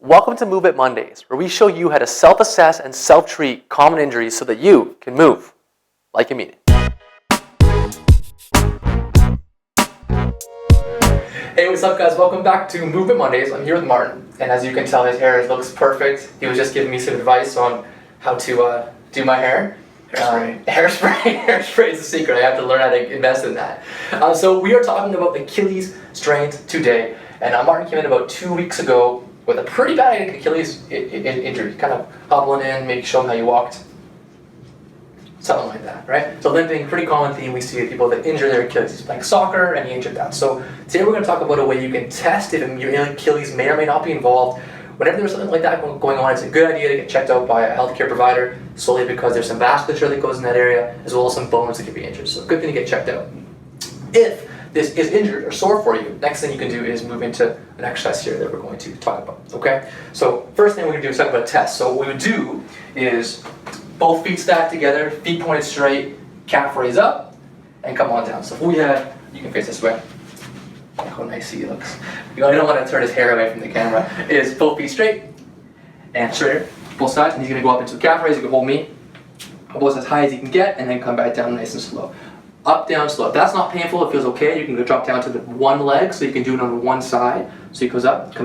Welcome to Move It Mondays, where we show you how to self-assess and self-treat common injuries so that you can move like you mean it. Hey, what's up guys? Welcome back to Move It Mondays. I'm here with Martin, and as you can tell, his hair looks perfect. He was just giving me some advice on how to do my hair. Hairspray is the secret. I have to learn how to invest in that. So we are talking about Achilles strains today, and Martin came in about 2 weeks ago with a pretty bad Achilles injury, kind of hobbling in, maybe show him how you walked, something like that, right? So limping, pretty common theme we see with people that injure their Achilles. He's playing soccer and he injured that. So today we're going to talk about a way you can test if your Achilles may or may not be involved. Whenever there's something like that going on, it's a good idea to get checked out by a healthcare provider, solely because there's some vasculature that goes in that area, as well as some bones that can be injured. So good thing to get checked out. If this is injured or sore for you, next thing you can do is move into an exercise here that we're going to talk about, okay? So first thing we're going to do is talk about a test. So what we would do is both feet stacked together, feet pointed straight, calf raise up, and come on down. So if we had, you can face this way. How nice he looks. You don't want to turn his hair away from the camera. Is both feet straight and straighter, both sides, and he's going to go up into a calf raise. You can hold me, almost as high as you can get, and then come back down nice and slow. Up, down, slow. If that's not painful, it feels okay, you can go drop down to the one leg, so you can do it on one side. So he comes up,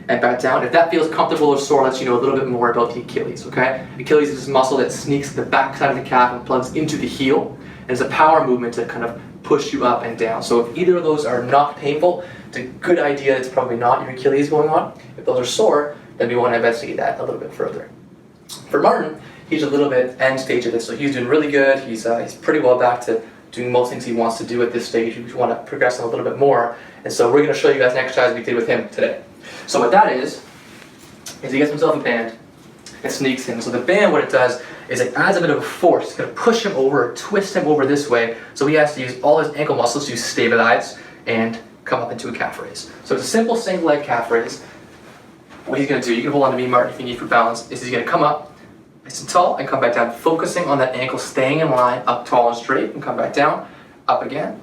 and back down. If that feels comfortable or sore, lets you know a little bit more about the Achilles, okay? Achilles is this muscle that sneaks to the back side of the calf and plugs into the heel, and it's a power movement to kind of push you up and down. So if either of those are not painful, it's a good idea it's probably not your Achilles going on. If those are sore, then we want to investigate that a little bit further. For Martin, he's a little bit end stage of this, so he's doing really good. He's pretty well back to doing most things he wants to do at this stage. We want to progress him a little bit more, and so we're going to show you guys an exercise we did with him today. So what that is he gets himself a band and sneaks in. So the band, what it does is it adds a bit of a force. It's going to push him over, twist him over this way, so he has to use all his ankle muscles to stabilize and come up into a calf raise. So it's a simple single leg calf raise. What he's going to do, you can hold on to me, Martin, if you need for balance, is he's going to come up nice and tall and come back down, focusing on that ankle staying in line, up tall and straight, and come back down, up again,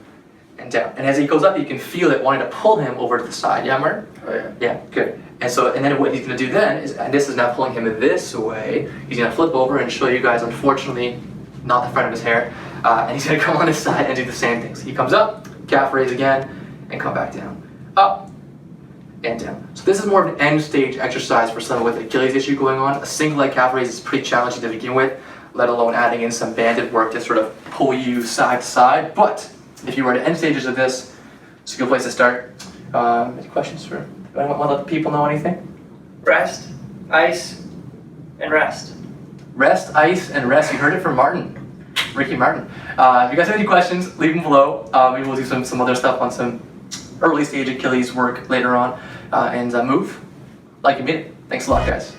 and down. And as he goes up, you can feel it wanting to pull him over to the side. Yeah, Martin? Oh yeah. Yeah, good. And then what he's going to do then is, and this is now pulling him this way, he's going to flip over and show you guys, unfortunately, not the front of his hair, and he's going to come on his side and do the same thing. So he comes up, calf raise again, and come back down. Up, and down. So this is more of an end stage exercise for someone with Achilles issue going on. A single leg calf raise is pretty challenging to begin with, let alone adding in some banded work to sort of pull you side to side. But if you were at end stages of this, it's a good place to start. Any questions for? Do I want to let people know anything? Rest, ice, and rest. Rest, ice, and rest. You heard it from Martin, Ricky Martin. If you guys have any questions, leave them below. Maybe we'll do some other stuff on some early stage Achilles work later on, and move like you mean it. Thanks a lot, guys.